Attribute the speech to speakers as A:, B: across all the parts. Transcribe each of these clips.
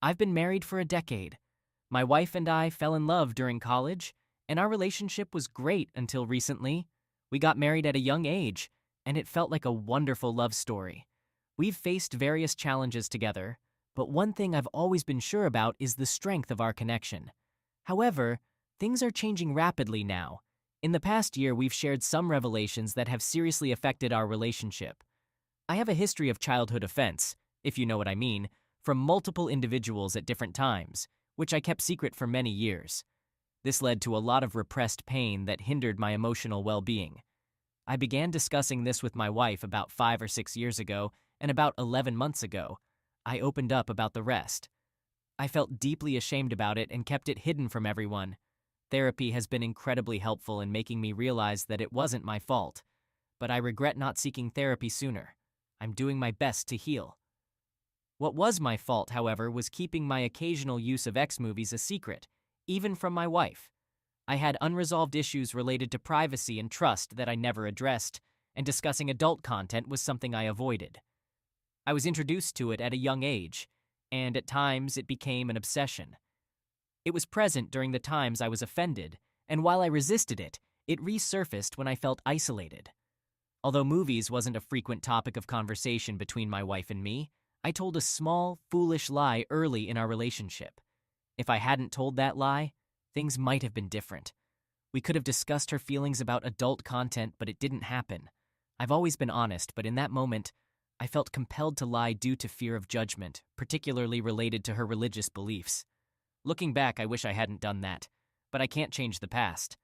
A: I've been married for a decade. My wife and I fell in love during college, and our relationship was great until recently. We got married at a young age, and it felt like a wonderful love story. We've faced various challenges together, but one thing I've always been sure about is the strength of our connection. However, things are changing rapidly now. In the past year, we've shared some revelations that have seriously affected our relationship. I have a history of childhood offense, if you know what I mean, from multiple individuals at different times, which I kept secret for many years. This led to a lot of repressed pain that hindered my emotional well-being. I began discussing this with my wife about 5 or 6 years ago, and about 11 months ago, I opened up about the rest. I felt deeply ashamed about it and kept it hidden from everyone. Therapy has been incredibly helpful in making me realize that it wasn't my fault, but I regret not seeking therapy sooner. I'm doing my best to heal. What was my fault, however, was keeping my occasional use of X movies a secret, even from my wife. I had unresolved issues related to privacy and trust that I never addressed, and discussing adult content was something I avoided. I was introduced to it at a young age, and at times it became an obsession. It was present during the times I was offended, and while I resisted it, it resurfaced when I felt isolated. Although movies wasn't a frequent topic of conversation between my wife and me, I told a small, foolish lie early in our relationship. If I hadn't told that lie, things might have been different. We could have discussed her feelings about adult content, but it didn't happen. I've always been honest, but in that moment, I felt compelled to lie due to fear of judgment, particularly related to her religious beliefs. Looking back, I wish I hadn't done that, but I can't change the past.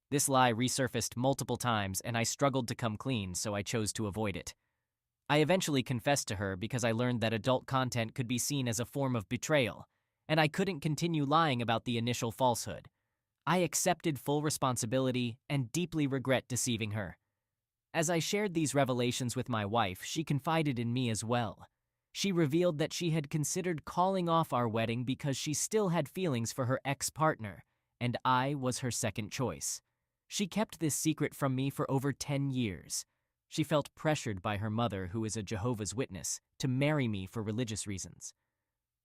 A: This lie resurfaced multiple times, and I struggled to come clean, so I chose to avoid it. I eventually confessed to her because I learned that adult content could be seen as a form of betrayal, and I couldn't continue lying about the initial falsehood. I accepted full responsibility and deeply regret deceiving her. As I shared these revelations with my wife, she confided in me as well. She revealed that she had considered calling off our wedding because she still had feelings for her ex-partner, and I was her second choice. She kept this secret from me for over 10 years. She felt pressured by her mother, who is a Jehovah's Witness, to marry me for religious reasons.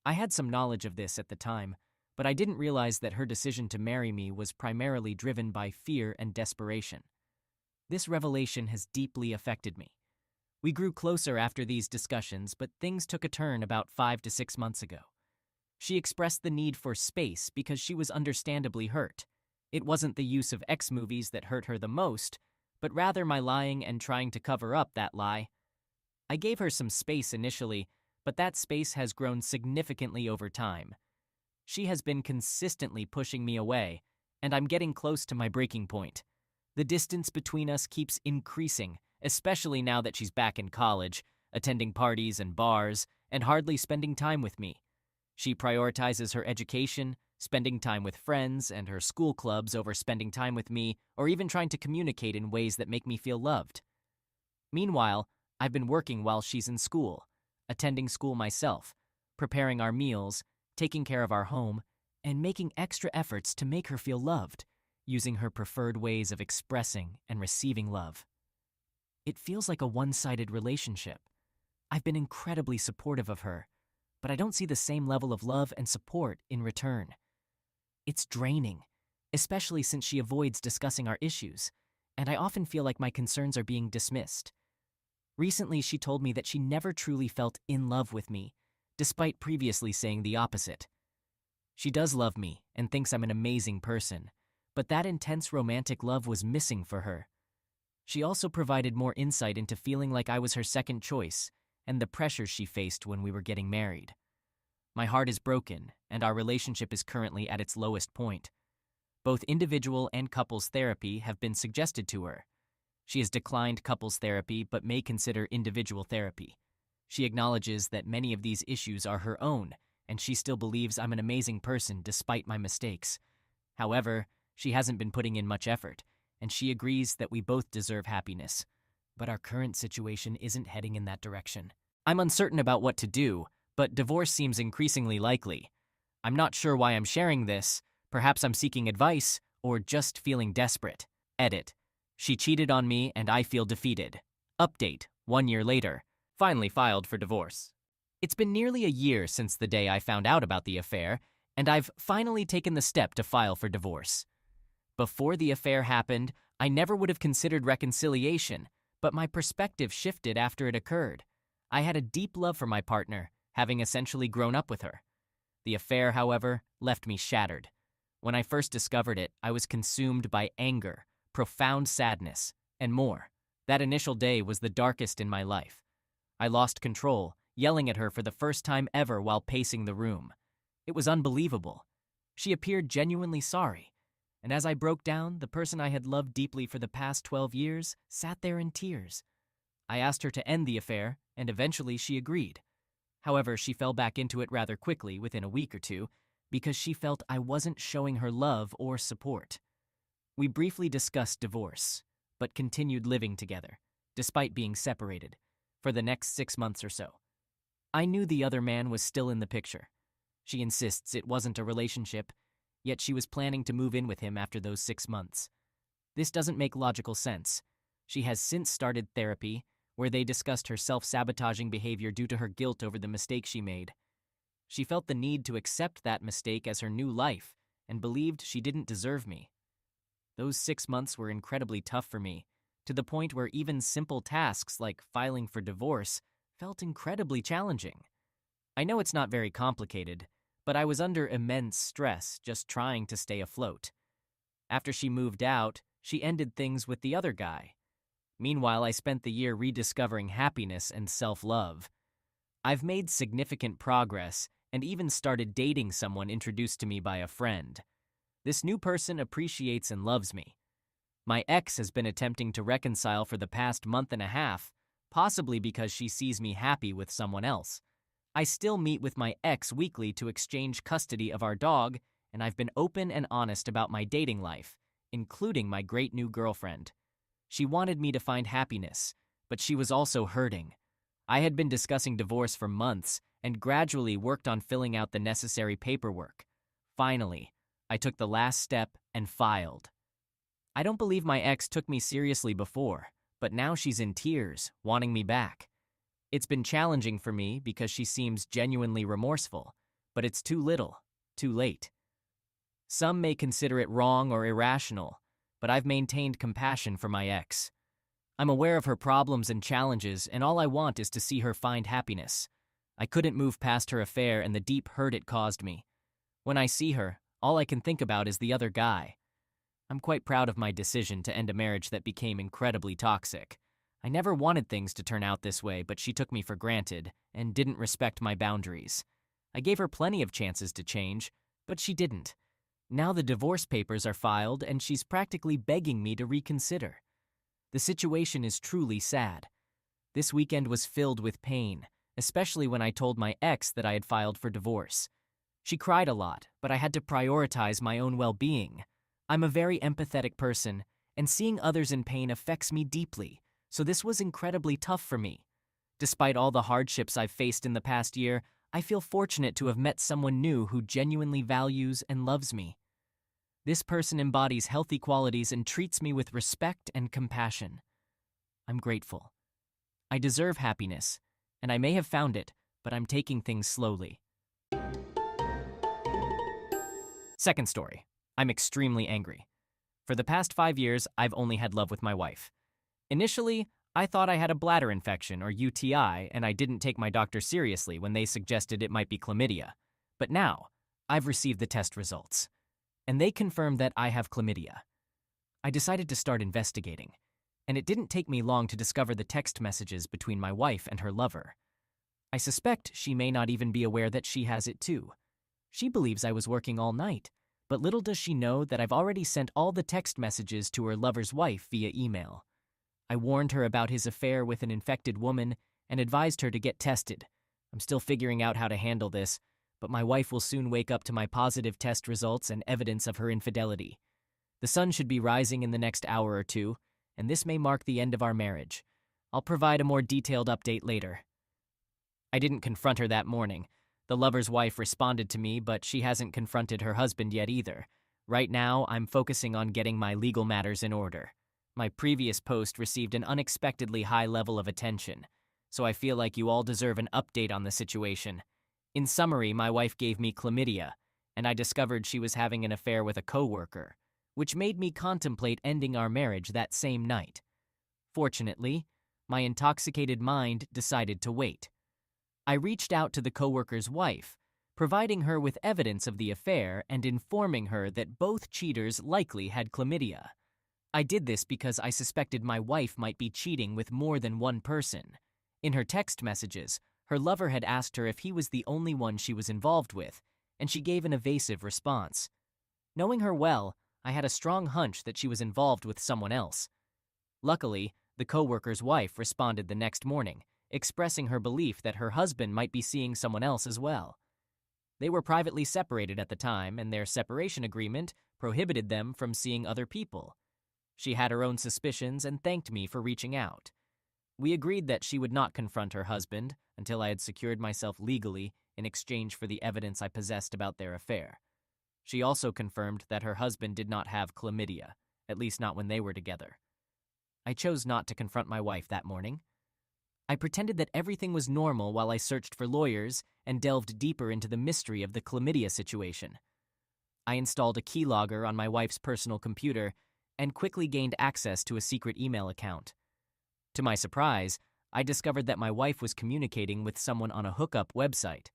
A: I had some knowledge of this at the time, but I didn't realize that her decision to marry me was primarily driven by fear and desperation. This revelation has deeply affected me. We grew closer after these discussions, but things took a turn about 5 to 6 months ago. She expressed the need for space because she was understandably hurt. It wasn't the use of X movies that hurt her the most, but rather my lying and trying to cover up that lie. I gave her some space initially, but that space has grown significantly over time. She has been consistently pushing me away, and I'm getting close to my breaking point. The distance between us keeps increasing, especially now that she's back in college, attending parties and bars, and hardly spending time with me. She prioritizes her education, spending time with friends, and her school clubs over spending time with me, or even trying to communicate in ways that make me feel loved. Meanwhile, I've been working while she's in school, attending school myself, preparing our meals, taking care of our home, and making extra efforts to make her feel loved, using her preferred ways of expressing and receiving love. It feels like a one-sided relationship. I've been incredibly supportive of her, but I don't see the same level of love and support in return. It's draining, especially since she avoids discussing our issues, and I often feel like my concerns are being dismissed. Recently, she told me that she never truly felt in love with me, despite previously saying the opposite. She does love me and thinks I'm an amazing person, but that intense romantic love was missing for her. She also provided more insight into feeling like I was her second choice and the pressures she faced when we were getting married. My heart is broken, and our relationship is currently at its lowest point. Both individual and couples therapy have been suggested to her. She has declined couples therapy but may consider individual therapy. She acknowledges that many of these issues are her own, and she still believes I'm an amazing person despite my mistakes. However, she hasn't been putting in much effort, and she agrees that we both deserve happiness. But our current situation isn't heading in that direction. I'm uncertain about what to do, but divorce seems increasingly likely. I'm not sure why I'm sharing this. Perhaps I'm seeking advice, or just feeling desperate. Edit. She cheated on me and I feel defeated. Update. 1 year later. Finally filed for divorce. It's been nearly a year since the day I found out about the affair, and I've finally taken the step to file for divorce. Before the affair happened, I never would have considered reconciliation, but my perspective shifted after it occurred. I had a deep love for my partner, having essentially grown up with her. The affair, however, left me shattered. When I first discovered it, I was consumed by anger, profound sadness, and more. That initial day was the darkest in my life. I lost control, yelling at her for the first time ever while pacing the room. It was unbelievable. She appeared genuinely sorry, and as I broke down, the person I had loved deeply for the past 12 years sat there in tears. I asked her to end the affair, and eventually she agreed. However, she fell back into it rather quickly within a week or two because she felt I wasn't showing her love or support. We briefly discussed divorce, but continued living together, despite being separated, for the next 6 months or so. I knew the other man was still in the picture. She insists it wasn't a relationship, yet she was planning to move in with him after those 6 months. This doesn't make logical sense. She has since started therapy, where they discussed her self-sabotaging behavior due to her guilt over the mistake she made. She felt the need to accept that mistake as her new life and believed she didn't deserve me. Those 6 months were incredibly tough for me, to the point where even simple tasks like filing for divorce felt incredibly challenging. I know it's not very complicated, but I was under immense stress just trying to stay afloat. After she moved out, she ended things with the other guy. Meanwhile, I spent the year rediscovering happiness and self-love. I've made significant progress and even started dating someone introduced to me by a friend. This new person appreciates and loves me. My ex has been attempting to reconcile for the past month and a half, possibly because she sees me happy with someone else. I still meet with my ex weekly to exchange custody of our dog, and I've been open and honest about my dating life, including my great new girlfriend. She wanted me to find happiness, but she was also hurting. I had been discussing divorce for months and gradually worked on filling out the necessary paperwork. Finally, I took the last step and filed. I don't believe my ex took me seriously before, but now she's in tears, wanting me back. It's been challenging for me because she seems genuinely remorseful, but it's too little, too late. Some may consider it wrong or irrational, but I've maintained compassion for my ex. I'm aware of her problems and challenges, and all I want is to see her find happiness. I couldn't move past her affair and the deep hurt it caused me. When I see her, all I can think about is the other guy. I'm quite proud of my decision to end a marriage that became incredibly toxic. I never wanted things to turn out this way, but she took me for granted and didn't respect my boundaries. I gave her plenty of chances to change, but she didn't. Now the divorce papers are filed and she's practically begging me to reconsider. The situation is truly sad. This weekend was filled with pain, especially when I told my ex that I had filed for divorce. She cried a lot, but I had to prioritize my own well-being. I'm a very empathetic person, and seeing others in pain affects me deeply, so this was incredibly tough for me. Despite all the hardships I've faced in the past year, I feel fortunate to have met someone new who genuinely values and loves me. This person embodies healthy qualities and treats me with respect and compassion. I'm grateful. I deserve happiness, and I may have found it, but I'm taking things slowly. Second story. I'm extremely angry. For the past 5 years, I've only had love with my wife. Initially, I thought I had a bladder infection or UTI, and I didn't take my doctor seriously when they suggested it might be chlamydia. But now, I've received the test results, and they confirmed that I have chlamydia. I decided to start investigating, and it didn't take me long to discover the text messages between my wife and her lover. I suspect she may not even be aware that she has it too. She believes I was working all night, but little does she know that I've already sent all the text messages to her lover's wife via email. I warned her about his affair with an infected woman and advised her to get tested. I'm still figuring out how to handle this, but my wife will soon wake up to my positive test results and evidence of her infidelity. The sun should be rising in the next hour or two, and this may mark the end of our marriage. I'll provide a more detailed update later. I didn't confront her that morning. The lover's wife responded to me, but she hasn't confronted her husband yet either. Right now, I'm focusing on getting my legal matters in order. My previous post received an unexpectedly high level of attention. so I feel like you all deserve an update on the situation. In summary, my wife gave me chlamydia, and I discovered she was having an affair with a coworker, which made me contemplate ending our marriage that same night. Fortunately, my intoxicated mind decided to wait. I reached out to the coworker's wife, providing her with evidence of the affair and informing her that both cheaters likely had chlamydia. I did this because I suspected my wife might be cheating with more than one person. In her text messages, her lover had asked her if he was the only one she was involved with, and she gave an evasive response. Knowing her well, I had a strong hunch that she was involved with someone else. Luckily, the coworker's wife responded the next morning, expressing her belief that her husband might be seeing someone else as well. They were privately separated at the time, and their separation agreement prohibited them from seeing other people. She had her own suspicions and thanked me for reaching out. We agreed that she would not confront her husband until I had secured myself legally in exchange for the evidence I possessed about their affair. She also confirmed that her husband did not have chlamydia, at least not when they were together. I chose not to confront my wife that morning. I pretended that everything was normal while I searched for lawyers and delved deeper into the mystery of the chlamydia situation. I installed a keylogger on my wife's personal computer and quickly gained access to a secret email account. To my surprise, I discovered that my wife was communicating with someone on a hookup website.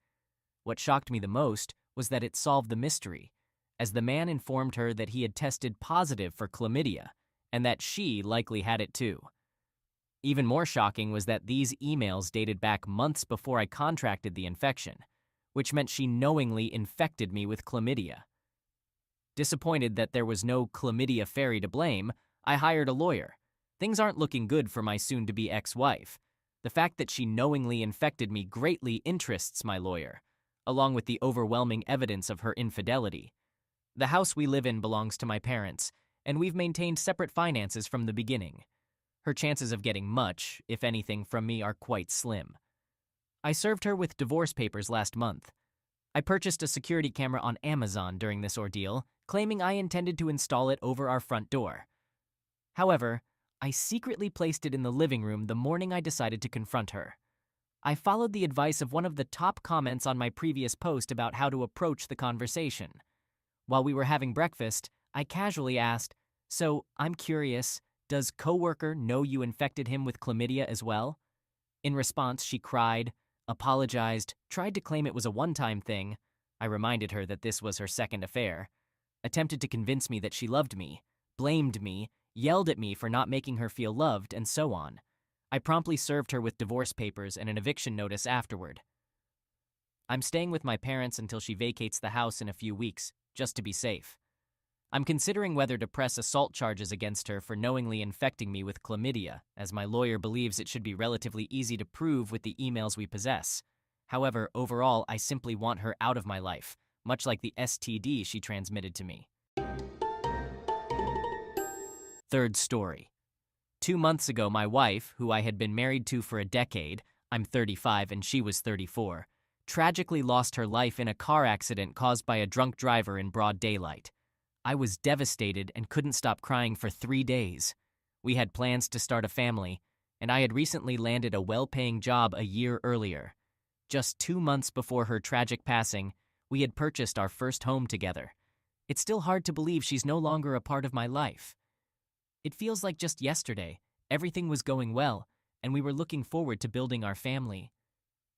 A: What shocked me the most was that it solved the mystery, as the man informed her that he had tested positive for chlamydia and that she likely had it too. Even more shocking was that these emails dated back months before I contracted the infection, which meant she knowingly infected me with chlamydia. Disappointed that there was no chlamydia fairy to blame, I hired a lawyer. Things aren't looking good for my soon-to-be ex-wife. The fact that she knowingly infected me greatly interests my lawyer, along with the overwhelming evidence of her infidelity. The house we live in belongs to my parents, and we've maintained separate finances from the beginning. Her chances of getting much, if anything, from me are quite slim. I served her with divorce papers last month. I purchased a security camera on Amazon during this ordeal, claiming I intended to install it over our front door. However, I secretly placed it in the living room the morning I decided to confront her. I followed the advice of one of the top comments on my previous post about how to approach the conversation. While we were having breakfast, I casually asked, "So, I'm curious, does coworker know you infected him with chlamydia as well?" In response, she cried, apologized, tried to claim it was a one-time thing. I reminded her that this was her second affair, attempted to convince me that she loved me, blamed me, yelled at me for not making her feel loved, and so on. I promptly served her with divorce papers and an eviction notice afterward. I'm staying with my parents until she vacates the house in a few weeks, just to be safe. I'm considering whether to press assault charges against her for knowingly infecting me with chlamydia, as my lawyer believes it should be relatively easy to prove with the emails we possess. However, overall, I simply want her out of my life, much like the STD she transmitted to me. Third story. 2 months ago, my wife, who I had been married to for a decade, I'm 35 and she was 34, tragically lost her life in a car accident caused by a drunk driver in broad daylight. I was devastated and couldn't stop crying for 3 days. We had plans to start a family, and I had recently landed a well-paying job a year earlier. Just 2 months before her tragic passing, we had purchased our first home together. It's still hard to believe she's no longer a part of my life. It feels like just yesterday, everything was going well, and we were looking forward to building our family.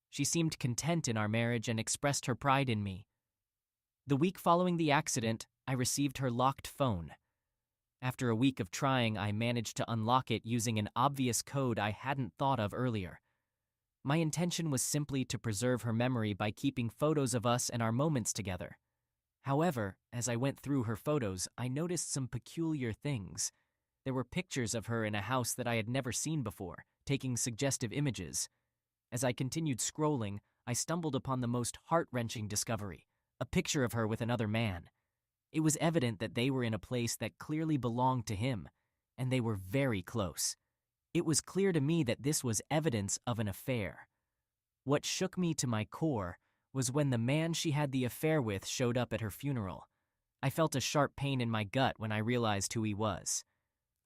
A: She seemed content in our marriage and expressed her pride in me. The week following the accident, I received her locked phone. After a week of trying, I managed to unlock it using an obvious code I hadn't thought of earlier. My intention was simply to preserve her memory by keeping photos of us and our moments together. However, as I went through her photos, I noticed some peculiar things. There were pictures of her in a house that I had never seen before, taking suggestive images. As I continued scrolling, I stumbled upon the most heart-wrenching discovery, a picture of her with another man. It was evident that they were in a place that clearly belonged to him, and they were very close. It was clear to me that this was evidence of an affair. What shook me to my core was when the man she had the affair with showed up at her funeral. I felt a sharp pain in my gut when I realized who he was.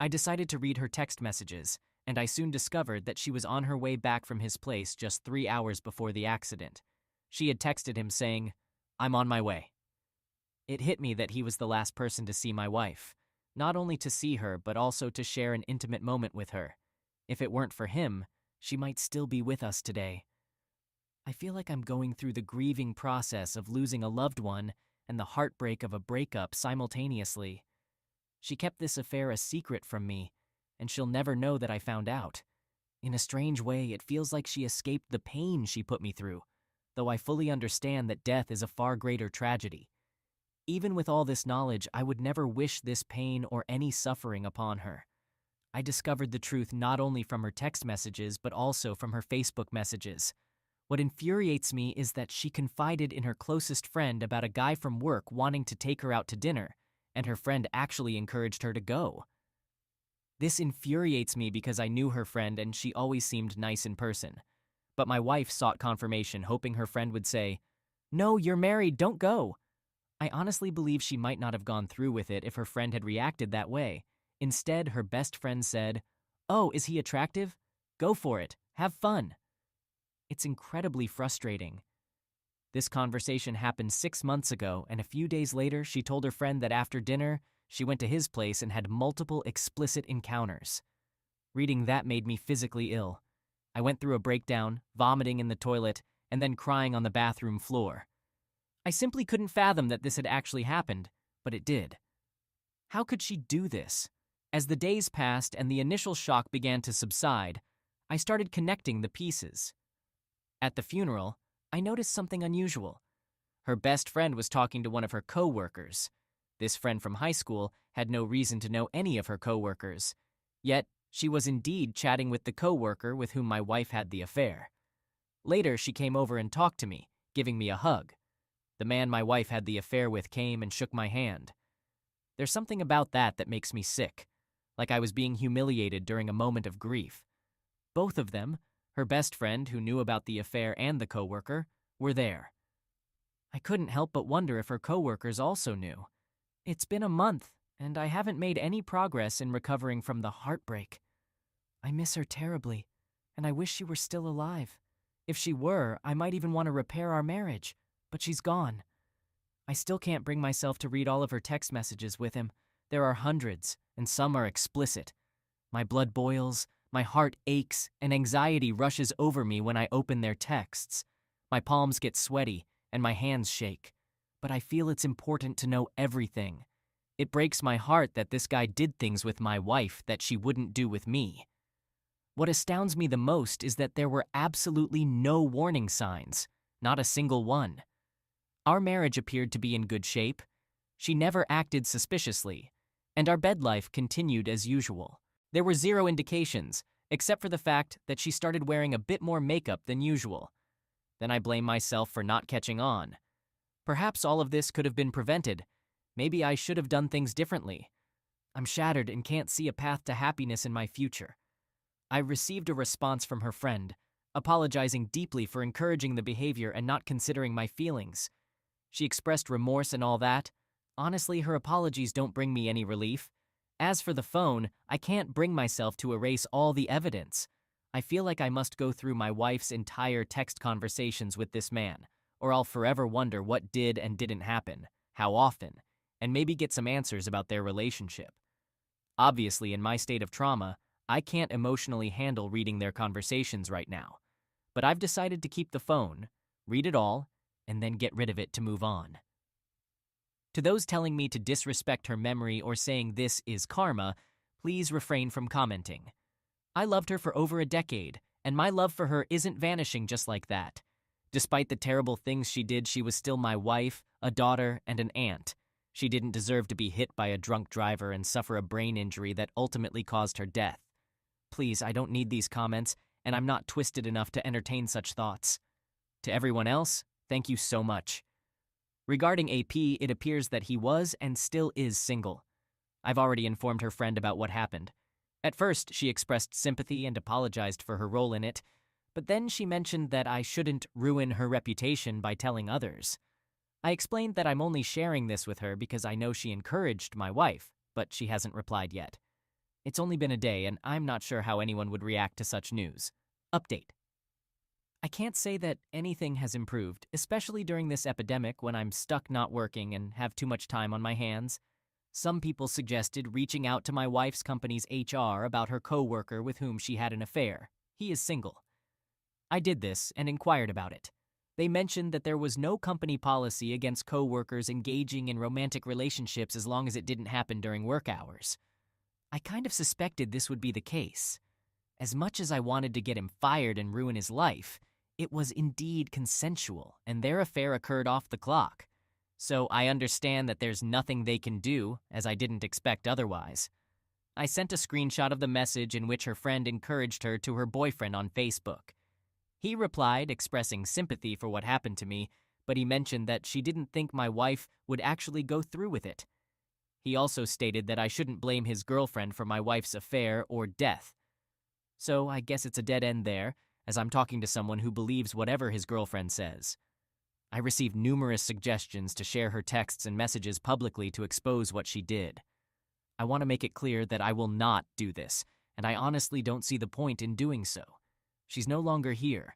A: I decided to read her text messages, and I soon discovered that she was on her way back from his place just 3 hours before the accident. She had texted him saying, "I'm on my way." It hit me that he was the last person to see my wife, not only to see her, but also to share an intimate moment with her. If it weren't for him, she might still be with us today. I feel like I'm going through the grieving process of losing a loved one and the heartbreak of a breakup simultaneously. She kept this affair a secret from me, and she'll never know that I found out. In a strange way, it feels like she escaped the pain she put me through, though I fully understand that death is a far greater tragedy. Even with all this knowledge, I would never wish this pain or any suffering upon her. I discovered the truth not only from her text messages, but also from her Facebook messages. What infuriates me is that she confided in her closest friend about a guy from work wanting to take her out to dinner, and her friend actually encouraged her to go. This infuriates me because I knew her friend and she always seemed nice in person. But my wife sought confirmation, hoping her friend would say, "No, you're married, don't go." I honestly believe she might not have gone through with it if her friend had reacted that way. Instead, her best friend said, "Oh, is he attractive? Go for it. Have fun." It's incredibly frustrating. This conversation happened 6 months ago, and a few days later, she told her friend that after dinner, she went to his place and had multiple explicit encounters. Reading that made me physically ill. I went through a breakdown, vomiting in the toilet, and then crying on the bathroom floor. I simply couldn't fathom that this had actually happened, but it did. How could she do this? As the days passed and the initial shock began to subside, I started connecting the pieces. At the funeral, I noticed something unusual. Her best friend was talking to one of her co-workers. This friend from high school had no reason to know any of her co-workers. Yet, she was indeed chatting with the co-worker with whom my wife had the affair. Later, she came over and talked to me, giving me a hug. The man my wife had the affair with came and shook my hand. There's something about that makes me sick, like I was being humiliated during a moment of grief. Both of them, her best friend who knew about the affair and the coworker, were there. I couldn't help but wonder if her coworkers also knew. It's been a month, and I haven't made any progress in recovering from the heartbreak. I miss her terribly, and I wish she were still alive. If she were, I might even want to repair our marriage, but she's gone. I still can't bring myself to read all of her text messages with him. There are hundreds, and some are explicit. My blood boils, my heart aches, and anxiety rushes over me when I open their texts. My palms get sweaty, and my hands shake. But I feel it's important to know everything. It breaks my heart that this guy did things with my wife that she wouldn't do with me. What astounds me the most is that there were absolutely no warning signs, not a single one. Our marriage appeared to be in good shape. She never acted suspiciously, and our bed life continued as usual. There were zero indications, except for the fact that she started wearing a bit more makeup than usual. Then I blame myself for not catching on. Perhaps all of this could have been prevented. Maybe I should have done things differently. I'm shattered and can't see a path to happiness in my future. I received a response from her friend, apologizing deeply for encouraging the behavior and not considering my feelings. She expressed remorse and all that. Honestly, her apologies don't bring me any relief. As for the phone, I can't bring myself to erase all the evidence. I feel like I must go through my wife's entire text conversations with this man, or I'll forever wonder what did and didn't happen, how often, and maybe get some answers about their relationship. Obviously, in my state of trauma, I can't emotionally handle reading their conversations right now. But I've decided to keep the phone, read it all, and then get rid of it to move on. To those telling me to disrespect her memory or saying this is karma, please refrain from commenting. I loved her for over a decade, and my love for her isn't vanishing just like that. Despite the terrible things she did, she was still my wife, a daughter, and an aunt. She didn't deserve to be hit by a drunk driver and suffer a brain injury that ultimately caused her death. Please, I don't need these comments, and I'm not twisted enough to entertain such thoughts. To everyone else, thank you so much. Regarding AP, it appears that he was and still is single. I've already informed her friend about what happened. At first, she expressed sympathy and apologized for her role in it, but then she mentioned that I shouldn't ruin her reputation by telling others. I explained that I'm only sharing this with her because I know she encouraged my wife, but she hasn't replied yet. It's only been a day, and I'm not sure how anyone would react to such news. Update. I can't say that anything has improved, especially during this epidemic when I'm stuck not working and have too much time on my hands. Some people suggested reaching out to my wife's company's HR about her coworker with whom she had an affair. He is single. I did this and inquired about it. They mentioned that there was no company policy against coworkers engaging in romantic relationships as long as it didn't happen during work hours. I kind of suspected this would be the case. As much as I wanted to get him fired and ruin his life, it was indeed consensual, and their affair occurred off the clock. So I understand that there's nothing they can do, as I didn't expect otherwise. I sent a screenshot of the message in which her friend encouraged her to her boyfriend on Facebook. He replied, expressing sympathy for what happened to me, but he mentioned that she didn't think my wife would actually go through with it. He also stated that I shouldn't blame his girlfriend for my wife's affair or death. So I guess it's a dead end there, as I'm talking to someone who believes whatever his girlfriend says. I received numerous suggestions to share her texts and messages publicly to expose what she did. I want to make it clear that I will not do this, and I honestly don't see the point in doing so. She's no longer here,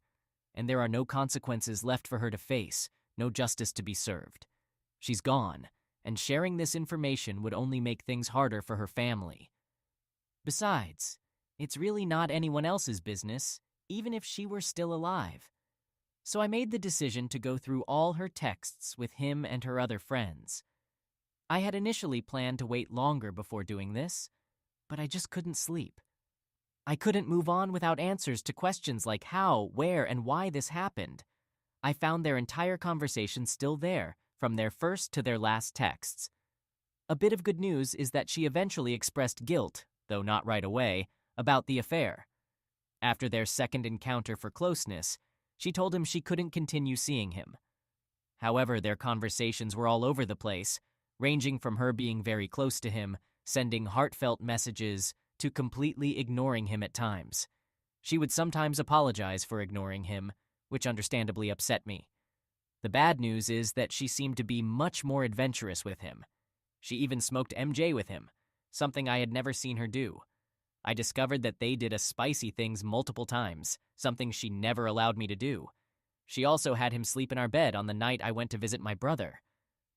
A: and there are no consequences left for her to face, no justice to be served. She's gone, and sharing this information would only make things harder for her family. Besides, it's really not anyone else's business, even if she were still alive. So I made the decision to go through all her texts with him and her other friends. I had initially planned to wait longer before doing this, but I just couldn't sleep. I couldn't move on without answers to questions like how, where, and why this happened. I found their entire conversation still there, from their first to their last texts. A bit of good news is that she eventually expressed guilt, though not right away, about the affair. After their second encounter for closeness, she told him she couldn't continue seeing him. However, their conversations were all over the place, ranging from her being very close to him, sending heartfelt messages, to completely ignoring him at times. She would sometimes apologize for ignoring him, which understandably upset me. The bad news is that she seemed to be much more adventurous with him. She even smoked MJ with him, something I had never seen her do. I discovered that they did a spicy things multiple times, something she never allowed me to do. She also had him sleep in our bed on the night I went to visit my brother.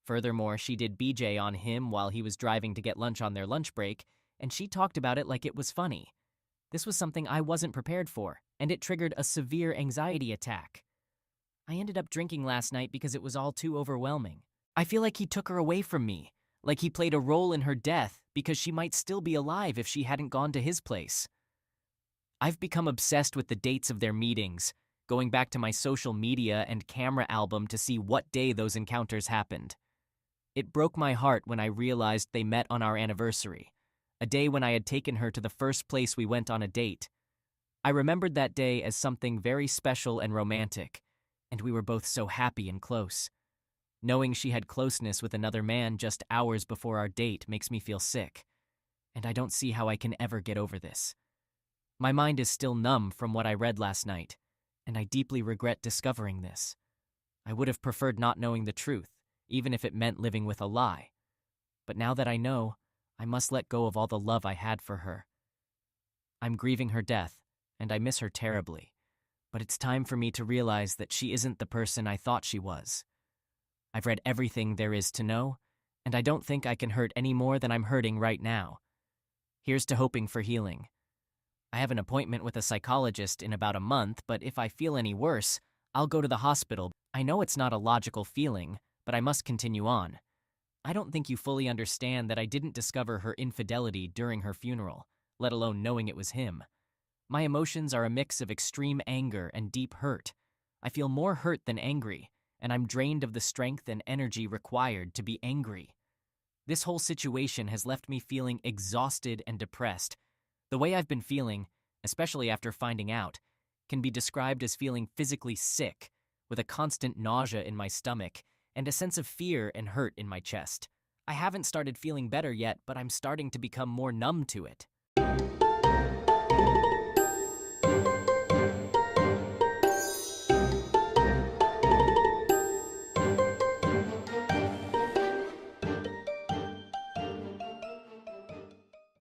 A: Furthermore, she did BJ on him while he was driving to get lunch on their lunch break, and she talked about it like it was funny. This was something I wasn't prepared for, and it triggered a severe anxiety attack. I ended up drinking last night because it was all too overwhelming. I feel like he took her away from me, like he played a role in her death because she might still be alive if she hadn't gone to his place. I've become obsessed with the dates of their meetings, going back to my social media and camera album to see what day those encounters happened. It broke my heart when I realized they met on our anniversary, a day when I had taken her to the first place we went on a date. I remembered that day as something very special and romantic, and we were both so happy and close. Knowing she had closeness with another man just hours before our date makes me feel sick, and I don't see how I can ever get over this. My mind is still numb from what I read last night, and I deeply regret discovering this. I would have preferred not knowing the truth, even if it meant living with a lie. But now that I know, I must let go of all the love I had for her. I'm grieving her death, and I miss her terribly, but it's time for me to realize that she isn't the person I thought she was. I've read everything there is to know, and I don't think I can hurt any more than I'm hurting right now. Here's to hoping for healing. I have an appointment with a psychologist in about a month, but if I feel any worse, I'll go to the hospital. I know it's not a logical feeling, but I must continue on. I don't think you fully understand that I didn't discover her infidelity during her funeral, let alone knowing it was him. My emotions are a mix of extreme anger and deep hurt. I feel more hurt than angry, and I'm drained of the strength and energy required to be angry. This whole situation has left me feeling exhausted and depressed. The way I've been feeling, especially after finding out, can be described as feeling physically sick, with a constant nausea in my stomach and a sense of fear and hurt in my chest. I haven't started feeling better yet, but I'm starting to become more numb to it.